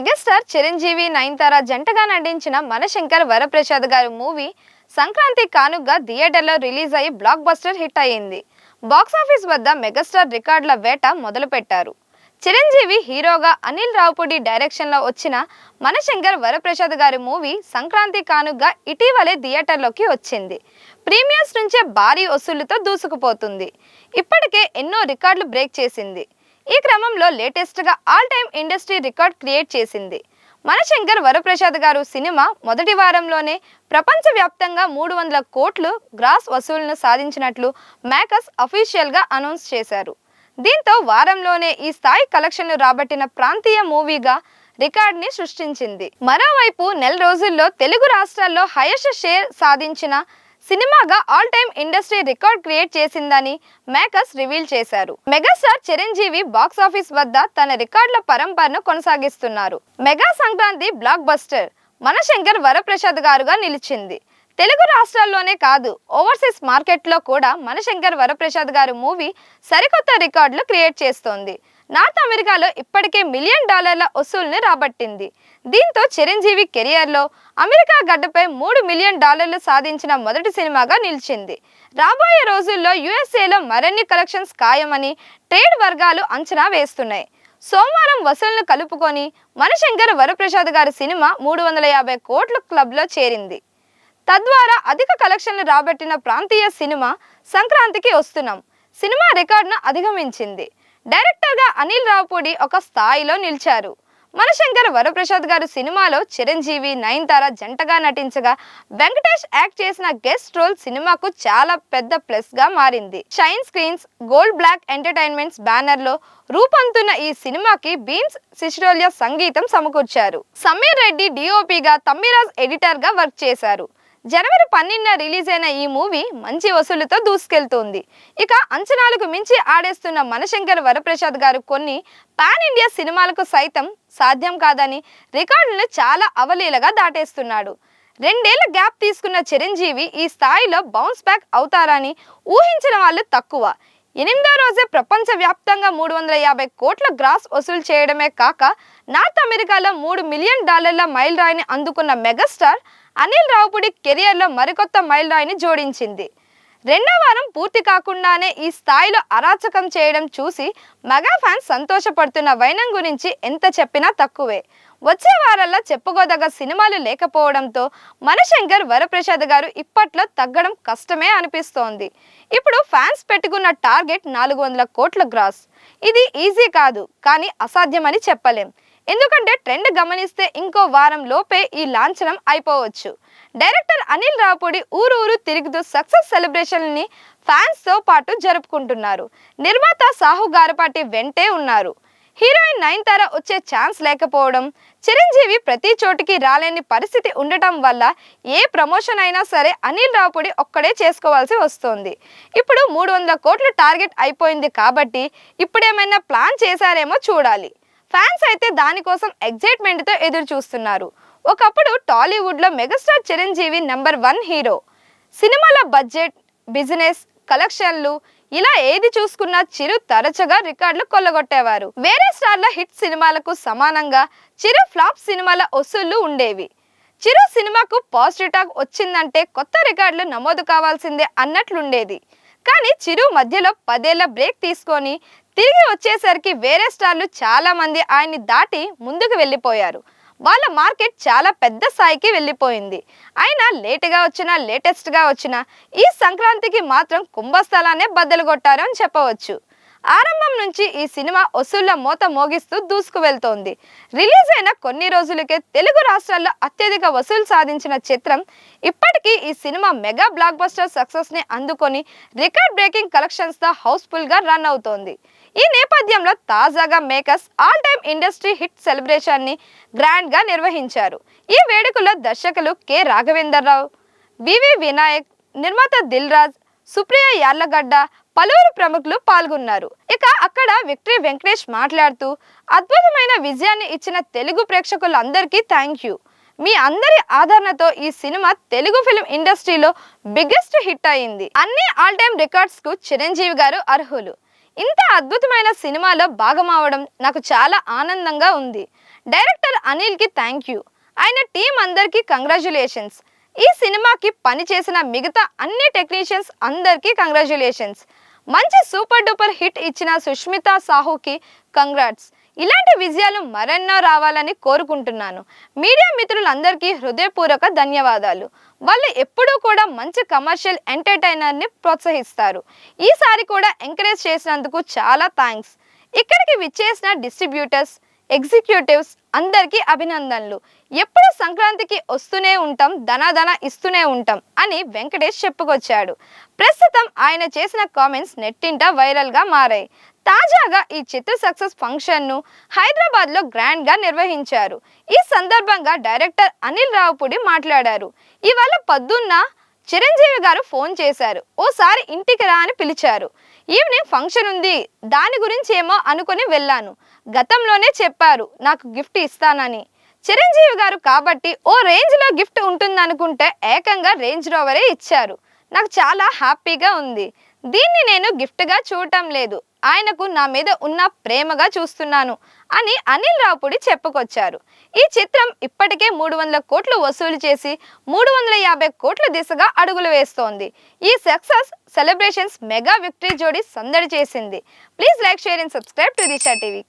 Megastar Chiranjeevi Nayanthara జంటగా నటించిన మనశంకర్ వరప్రసాద్ గారి మూవీ సంక్రాంతి కానుగ్గా థియేటర్లో రిలీజ్ అయ్యి బ్లాక్ బస్టర్ హిట్ అయ్యింది. బాక్సాఫీస్ వద్ద మెగాస్టార్ రికార్డుల వేట మొదలుపెట్టారు. చిరంజీవి హీరోగా అనిల్ రావుపూడి డైరెక్షన్లో వచ్చిన మనశంకర్ వరప్రసాద్ గారి మూవీ సంక్రాంతి కానుగ్గా ఇటీవలే థియేటర్లోకి వచ్చింది. ప్రీమియర్స్ నుంచే భారీ వసూళ్లతో దూసుకుపోతుంది. ఇప్పటికే ఎన్నో రికార్డులు బ్రేక్ చేసింది. ఈ క్రమంలో లేటెస్ట్గా all time industry record create చేసింది. మనశంకర్ వరప్రసాద్ గారు సినిమా మొదటి వారంలోనే ప్రపంచవ్యాప్తంగా 300 కోట్లు గ్రాస్ వసూళ్లను సాధించినట్లు మేకర్స్ అఫీషియల్గా అనౌన్స్ చేశారు. దీంతో వారంలోనే ఈ స్థాయి కలెక్షన్లు రాబట్టిన ప్రాంతీయ మూవీగా రికార్డ్ని సృష్టించింది. మరోవైపు నెల రోజుల్లో తెలుగు రాష్ట్రాల్లో హైయెస్ట్ షేర్ సాధించిన సినిమాగా all time industry record create చేసిందని మేకర్స్ రివీల్ చేశారు. మెగాస్టార్ చిరంజీవి బాక్సాఫీస్ వద్ద తన రికార్డుల పరంపరను కొనసాగిస్తున్నారు. Mega Sankranti block buster Manashankar Varaprasad గారుగా నిలిచింది. తెలుగు రాష్ట్రాల్లోనే కాదు, ఓవర్సీస్ మార్కెట్లో కూడా మనశంకర్ వరప్రసాద్ గారి మూవీ సరికొత్త రికార్డులు క్రియేట్ చేస్తోంది. నార్త్ అమెరికాలో ఇప్పటికే $1 మిలియన్ వసూల్ని రాబట్టింది. దీంతో చిరంజీవి కెరియర్లో అమెరికా గడ్డపై $3 మిలియన్ సాధించిన మొదటి సినిమాగా నిలిచింది. రాబోయే రోజుల్లో యుఎస్ఏలో మరిన్ని కలెక్షన్స్ ఖాయమని ట్రేడ్ వర్గాలు అంచనా వేస్తున్నాయి. సోమవారం వసూళ్లను కలుపుకొని మనశంకర్ వరప్రసాద్ గారి సినిమా 350 కోట్ల క్లబ్లో చేరింది. తద్వారా అధిక కలెక్షన్లు రాబట్టిన ప్రాంతీయ సినిమా సంక్రాంతికి వస్తున్నాం సినిమా రికార్డును అధిగమించింది. డైరెక్టర్గా అనిల్ రావుపూడి ఒక స్థాయిలో నిలిచారు. మనశంకర్ వరప్రసాద్ గారు సినిమాలో చిరంజీవి నయనతార జంటగా నటించగా వెంకటేష్ యాక్ట్ చేసిన గెస్ట్ రోల్ సినిమాకు చాలా పెద్ద ప్లస్ గా మారింది. Shine Screens, Gold Black Entertainments banner లో రూపొందుతున్న ఈ సినిమాకి బీన్స్ సిసిరోలియా సంగీతం సమకూర్చారు. సమీర్ రెడ్డి డిఓపిగా, తమ్మిరాజ్ ఎడిటర్ గా వర్క్ చేశారు. జనవరి 12న రిలీజ్ అయిన ఈ మూవీ మంచి వసూళ్లతో దూసుకెళ్తోంది. ఇక అంచనాలకు మించి ఆడేస్తున్న మనశంకర్ వరప్రసాద్ గారు కొన్ని పాన్ ఇండియా సినిమాలకు సైతం సాధ్యం కాదని రికార్డులను చాలా అవలీలగా దాటేస్తున్నాడు. 2 ఏళ్ల గ్యాప్ తీసుకున్న చిరంజీవి ఈ స్థాయిలో బౌన్స్ బ్యాక్ అవుతారని ఊహించిన వాళ్ళు తక్కువ. 8వ రోజే ప్రపంచవ్యాప్తంగా 350 కోట్ల గ్రాస్ వసూలు చేయడమే కాక నార్త్ అమెరికాలో $3 మిలియన్ మైల్ రాయిని అందుకున్న మెగాస్టార్ అనిల్ రావుపూడి కెరియర్లో మరికొత్త మైల్ రాయిని జోడించింది. 2వ వారం పూర్తి కాకుండానే ఈ స్థాయిలో అరాచకం చేయడం చూసి మెగా ఫ్యాన్స్ సంతోషపడుతున్న వైనం గురించి ఎంత చెప్పినా తక్కువే. వచ్చే వారాల్లో చెప్పుకోదగ్గ సినిమాలు లేకపోవడంతో మనశంకర్ వరప్రసాద్ గారు ఇప్పట్లో తగ్గడం కష్టమే అనిపిస్తోంది. ఇప్పుడు ఫ్యాన్స్ పెట్టుకున్న టార్గెట్ 400 కోట్ల గ్రాస్. ఇది ఈజీ కాదు, కానీ అసాధ్యమని చెప్పలేం. ఎందుకంటే ట్రెండ్ గమనిస్తే ఇంకో వారం లోపే ఈ లాంఛనం అయిపోవచ్చు. డైరెక్టర్ అనిల్ రావుపూడి ఊరు తిరుగుతూ సక్సెస్ సెలబ్రేషన్ని ఫ్యాన్స్తో పాటు జరుపుకుంటున్నారు. నిర్మాత సాహు గారపాటి వెంటే ఉన్నారు. హీరోయిన్ నయనతార వచ్చే ఛాన్స్ లేకపోవడం, చిరంజీవి ప్రతి చోటికి రాలేని పరిస్థితి ఉండటం వల్ల ఏ ప్రమోషన్ అయినా సరే అనిల్ రావుపూడి ఒక్కడే చేసుకోవాల్సి వస్తోంది. ఇప్పుడు 300 కోట్ల టార్గెట్ అయిపోయింది కాబట్టి ఇప్పుడేమైనా ప్లాన్ చేశారేమో చూడాలి. ఫ్యాన్స్ అయితే దానికోసం ఎగ్జైట్మెంట్తో ఎదురు చూస్తున్నారు. ఒకప్పుడు టాలీవుడ్లో మెగాస్టార్ చిరంజీవి నెంబర్ 1 హీరో. సినిమాల బడ్జెట్, బిజినెస్, కలెక్షన్లు ఇలా ఏది చూసుకున్నా చిరు తరచుగా రికార్డులు కొల్లగొట్టేవారు. వేరే స్టార్ల హిట్ సినిమాలకు సమానంగా చిరు ఫ్లాప్ సినిమాల వసూళ్లు ఉండేవి. చిరు సినిమాకు పాజిటివ్ టాక్ వచ్చిందంటే కొత్త రికార్డులు నమోదు కావాల్సిందే అన్నట్లుండేది. కానీ చిరు మధ్యలో 10 ఏళ్ల బ్రేక్ తీసుకొని తిరిగి వచ్చేసరికి వేరే స్టార్లు చాలా మంది ఆయన్ని దాటి ముందుకు వెళ్ళిపోయారు. వాళ్ళ మార్కెట్ చాలా పెద్ద స్థాయికి వెళ్ళిపోయింది. అయినా లేటుగా వచ్చినా లేటెస్ట్గా వచ్చినా ఈ సంక్రాంతికి మాత్రం కుంభస్థలానే బద్దలు కొట్టారు అని చెప్పవచ్చు. ఆరంభం నుంచి ఈ సినిమా వసూళ్ల మోత మోగిస్తూ దూసుకు వెళ్తోంది. రిలీజ్ అయిన కొన్ని రోజులకే తెలుగు రాష్ట్రాల్లో అత్యధిక వసూలు సాధించిన చిత్రం ఇప్పటికీ ఈ సినిమా మెగా బ్లాక్ బస్టర్ సక్సెస్ని అందుకొని రికార్డ్ బ్రేకింగ్ కలెక్షన్స్తో హౌస్ఫుల్గా రన్ అవుతోంది. ఈ నేపథ్యంలో తాజాగా makers all time industry hit సెలబ్రేషన్ని గ్రాండ్గా నిర్వహించారు. ఈ వేడుకలో దర్శకులు కె రాఘవేంద్రరావు, వివి వినాయక్, నిర్మాత దిల్ రాజ్, సుప్రియ యార్లగడ్డ, పలువురు ప్రముఖులు పాల్గొన్నారు. ఇక అక్కడ విక్టరీ వెంకటేష్ మాట్లాడుతూ అద్భుతమైన విజయాన్ని ఇచ్చిన తెలుగు ప్రేక్షకులందరికీ థ్యాంక్ యూ. మీ అందరి ఆదరణతో ఈ సినిమా తెలుగు ఫిల్మ్ ఇండస్ట్రీలో బిగ్గెస్ట్ హిట్ అయింది. అన్ని ఆల్ టైమ్ రికార్డ్స్ కు చిరంజీవి గారు అర్హులు. ఇంత అద్భుతమైన సినిమాలో భాగమవడం నాకు చాలా ఆనందంగా ఉంది. డైరెక్టర్ అనిల్కి థ్యాంక్ యూ. ఆయన టీం అందరికీ కంగ్రాచ్యులేషన్స్. ఈ సినిమాకి పనిచేసిన మిగతా అన్ని టెక్నీషియన్స్ అందరికీ కంగ్రాచ్యులేషన్స్. మంచి సూపర్ డూపర్ హిట్ ఇచ్చిన సుష్మితా సాహుకి కంగ్రాట్స్. ఇలాంటి విజయాలు మరెన్నో రావాలని కోరుకుంటున్నాను. మీడియా మిత్రులందరికీ హృదయపూర్వక ధన్యవాదాలు. వాళ్ళు ఎప్పుడూ కూడా మంచి కమర్షియల్ ఎంటర్టైనర్ని ప్రోత్సహిస్తారు. ఈసారి కూడా ఎంకరేజ్ చేసినందుకు చాలా థ్యాంక్స్. ఇక్కడికి విచ్చేసిన డిస్ట్రిబ్యూటర్స్, ఎగ్జిక్యూటివ్స్ అందరికీ అభినందనలు. ఎప్పుడు సంక్రాంతికి వస్తూనే ఉంటాం, ధనాధన ఇస్తూనే ఉంటాం అని వెంకటేష్ చెప్పుకొచ్చాడు. ప్రస్తుతం ఆయన చేసిన కామెంట్స్ నెట్టింట వైరల్గా మారాయి. తాజాగా ఈ చిత్ర సక్సెస్ ఫంక్షన్ను హైదరాబాద్లో గ్రాండ్గా నిర్వహించారు. ఈ సందర్భంగా డైరెక్టర్ అనిల్ రావుపూడి మాట్లాడారు. ఇవాళ పొద్దున్న చిరంజీవి గారు ఫోన్ చేశారు. ఓసారి ఇంటికి రా అని పిలిచారు. ఈవినింగ్ ఫంక్షన్ ఉంది, దాని గురించి ఏమో అనుకుని వెళ్ళాను. గతంలోనే చెప్పారు నాకు గిఫ్ట్ ఇస్తానని. చిరంజీవి గారు కాబట్టి ఓ రేంజ్లో గిఫ్ట్ ఉంటుందనుకుంటే ఏకంగా రేంజ్ రోవరే ఇచ్చారు. నాకు చాలా హ్యాపీగా ఉంది. దీన్ని నేను గిఫ్ట్గా చూడటం లేదు, ఆయనకు నా మీద ఉన్న ప్రేమగా చూస్తున్నాను అని అనిల్ రావుపూడి చెప్పుకొచ్చారు. ఈ చిత్రం ఇప్పటికే 300 కోట్లు వసూలు చేసి 350 కోట్ల దిశగా అడుగులు వేస్తోంది. ఈ సక్సెస్ సెలబ్రేషన్స్ మెగా విక్టరీ జోడీ సందడి చేసింది. Please like, share and subscribe to Disha TV.